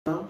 नाम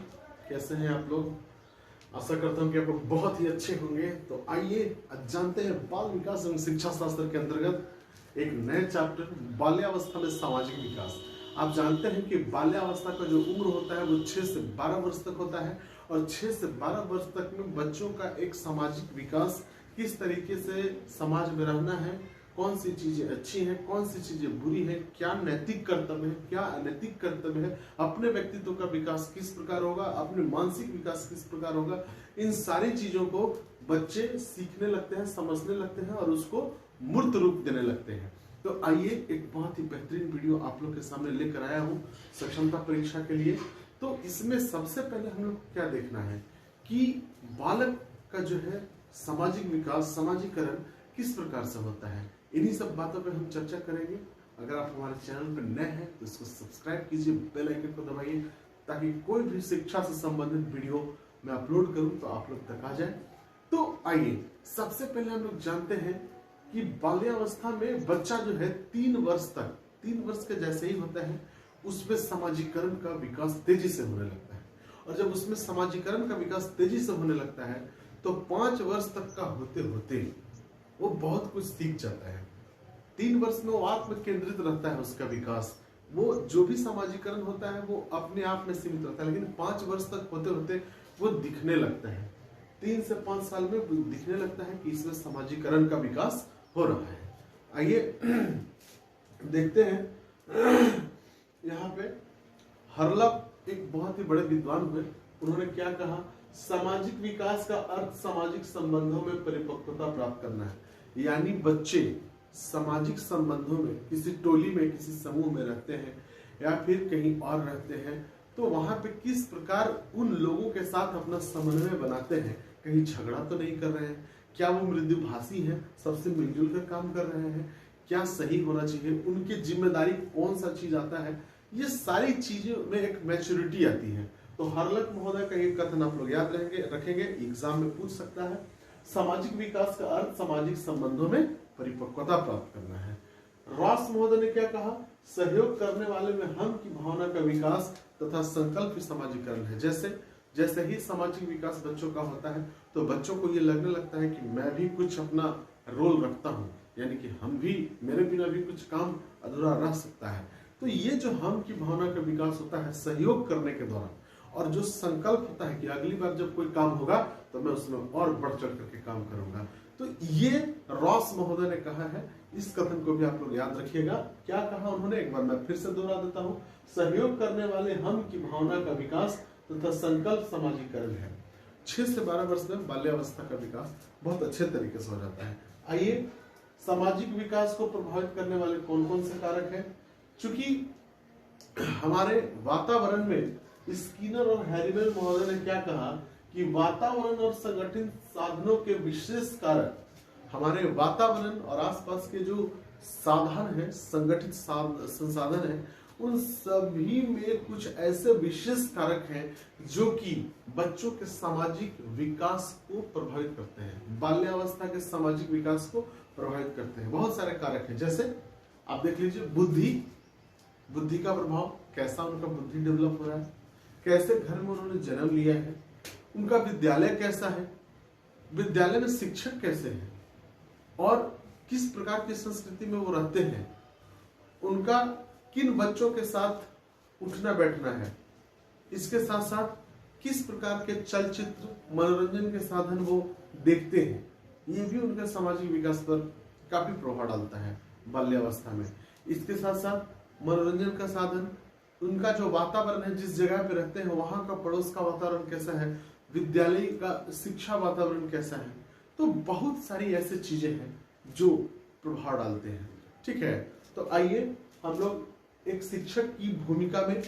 कैसे हैं आप लोग। आशा करता हूं कि आप लोग बहुत ही अच्छे होंगे। तो आइए आज जानते हैं बाल विकास एवं शिक्षा शास्त्र के अंतर्गत एक नए चैप्टर बाल्यावस्था में सामाजिक विकास। आप जानते हैं कि बाल्यावस्था का जो उम्र होता है वो 6 से 12 वर्ष तक होता है और 6 से 12 वर्ष तक में बच्चों का एक सामाजिक विकास, किस तरीके से समाज में रहना है, कौन सी चीजें अच्छी हैं, कौन सी चीजें बुरी हैं, क्या नैतिक कर्तव्य है, क्या अनैतिक कर्तव्य है, अपने व्यक्तित्व का विकास किस प्रकार होगा, अपने मानसिक विकास किस प्रकार होगा, इन सारी चीजों को बच्चे सीखने लगते हैं, समझने लगते हैं और उसको मूर्त रूप देने लगते हैं। तो आइए एक बहुत ही बेहतरीन वीडियो आप लोग के सामने लेकर आया हूँ सक्षमता परीक्षा के लिए। तो इसमें सबसे पहले हम लोग क्या देखना है कि बालक का जो है सामाजिक विकास, समाजीकरण किस प्रकार से होता है। इन्हीं सब बातों पे हम चर्चा करेंगे। अगर आप हमारे चैनल पर नए हैं तो इसको सब्सक्राइब कीजिए, बेल आइकन को दबाइए ताकि कोई भी शिक्षा से संबंधित वीडियो मैं अपलोड करूं तो आप लोग तक आ जाए। तो आइए सबसे पहले हम लोग जानते हैं कि बाल्यावस्था में बच्चा जो है 3 वर्ष तक, 3 वर्ष के जैसे ही होता है उसमें समाजीकरण का विकास तेजी से होने लगता है। और जब उसमें समाजीकरण का विकास तेजी से होने लगता है तो 5 वर्ष तक का होते होते वो बहुत कुछ सीख जाता है। 3 वर्ष में वो आत्म केंद्रित रहता है, उसका विकास, वो जो भी समाजीकरण होता है वो अपने आप में सीमित रहता है। लेकिन 5 वर्ष तक होते होते वो दिखने लगता है, 3 से 5 साल में दिखने लगता है कि इसमें समाजीकरण का विकास हो रहा है। आइए देखते हैं। यहाँ पे हर्लप एक बहुत ही बड़े विद्वान हुए, उन्होंने क्या कहा, सामाजिक विकास का अर्थ सामाजिक संबंधों में परिपक्वता प्राप्त करना है। यानी बच्चे सामाजिक संबंधों में, किसी टोली में, किसी समूह में रहते हैं या फिर कहीं और रहते हैं तो वहां पे किस प्रकार उन लोगों के साथ अपना समन्वय बनाते हैं। कहीं झगड़ा तो नहीं कर रहे हैं, क्या वो मृदुभाषी हैं, सबसे मिलजुल कर काम कर रहे हैं, क्या सही होना चाहिए, उनकी जिम्मेदारी कौन सा चीज आता है, ये सारी चीजों में एक मैच्योरिटी आती है। तो हर्लक महोदय का ये कथन आप लोग याद रखेंगे, एग्जाम में पूछ सकता है। सामाजिक विकास का अर्थ सामाजिक संबंधों में परिपक्वता प्राप्त करना है। रॉस महोदय ने क्या कहा, सहयोग करने वाले में हम की भावना का विकास तथा संकल्प समाजीकरण है। जैसे ही सामाजिक विकास बच्चों का होता है तो बच्चों को ये लगने लगता है कि मैं भी कुछ अपना रोल रखता हूँ, यानी कि हम भी, मेरे बिना भी कुछ काम अधूरा रह सकता है। तो ये जो हम की भावना का विकास होता है सहयोग करने के दौरान, और जो संकल्प होता है कि अगली बार जब कोई काम होगा तो मैं उसमें और बढ़ चढ़ करके काम करूंगा। तो ये रॉस महोदय ने कहा है, इस कथन को भी आप लोग याद रखिएगा। क्या कहा उन्होंने, एक बार मैं फिर से दोहरा देता हूं, सहयोग करने वाले हम की भावना का विकास तथा संकल्प समाजीकरण है। 6 से 12 वर्ष में बाल्यावस्था का विकास बहुत अच्छे तरीके से हो जाता है। आइए, सामाजिक विकास को प्रभावित करने वाले कौन कौन से कारक है। चूंकि हमारे वातावरण में स्किनर और हैरीमेल महोदय ने क्या कहा कि वातावरण और संगठित साधनों के विशेष कारक, हमारे वातावरण और आसपास के जो साधन है, संगठित संसाधन है, उन सभी में कुछ ऐसे विशेष कारक हैं जो कि बच्चों के सामाजिक विकास को प्रभावित करते हैं, बाल्यावस्था के सामाजिक विकास को प्रभावित करते हैं। बहुत सारे कारक हैं, जैसे आप देख लीजिए बुद्धि का प्रभाव, कैसा उनका बुद्धि डेवलप हो रहा है, कैसे घर में उन्होंने जन्म लिया है, उनका विद्यालय कैसा है, विद्यालय में शिक्षक कैसे हैं और किस प्रकार की संस्कृति में वो रहते हैं, उनका किन बच्चों के साथ उठना बैठना है, इसके साथ साथ किस प्रकार के चलचित्र, मनोरंजन के साधन वो देखते हैं, ये भी उनके सामाजिक विकास पर काफी प्रभाव डालता है बाल्यावस्था में। इसके साथ साथ मनोरंजन का साधन, उनका जो वातावरण है, जिस जगह पे रहते हैं वहां का पड़ोस का वातावरण कैसा है, विद्यालय का शिक्षा वातावरण कैसा है। तो बहुत सारी ऐसी चीजें हैं जो प्रभाव डालते हैं। ठीक है, तो आइए हम लोग एक शिक्षक की भूमिका में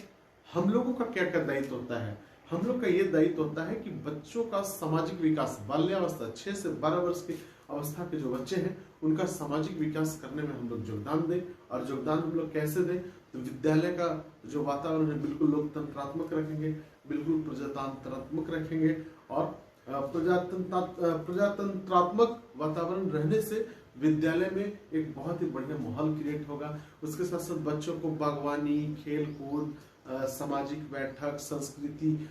हम लोगों का क्या क्या दायित्व होता है। हम लोग का ये दायित्व होता है कि बच्चों का सामाजिक विकास, बाल्यावस्था 6 से 12 वर्ष की अवस्था के जो बच्चे हैं उनका सामाजिक विकास करने में हम लोग योगदान दें। और योगदान हम लोग कैसे दें, तो विद्यालय का जो वातावरण है बिल्कुल लोकतंत्रात्मक रखेंगे, बिल्कुल प्रजातांत्रात्मक रखेंगे। और प्रजातंत्रात्मक वातावरण रहने से विद्यालय में एक बहुत ही बढ़िया माहौल क्रिएट होगा। उसके साथ साथ बच्चों को बागवानी, खेल कूद, सामाजिक बैठक, संस्कृति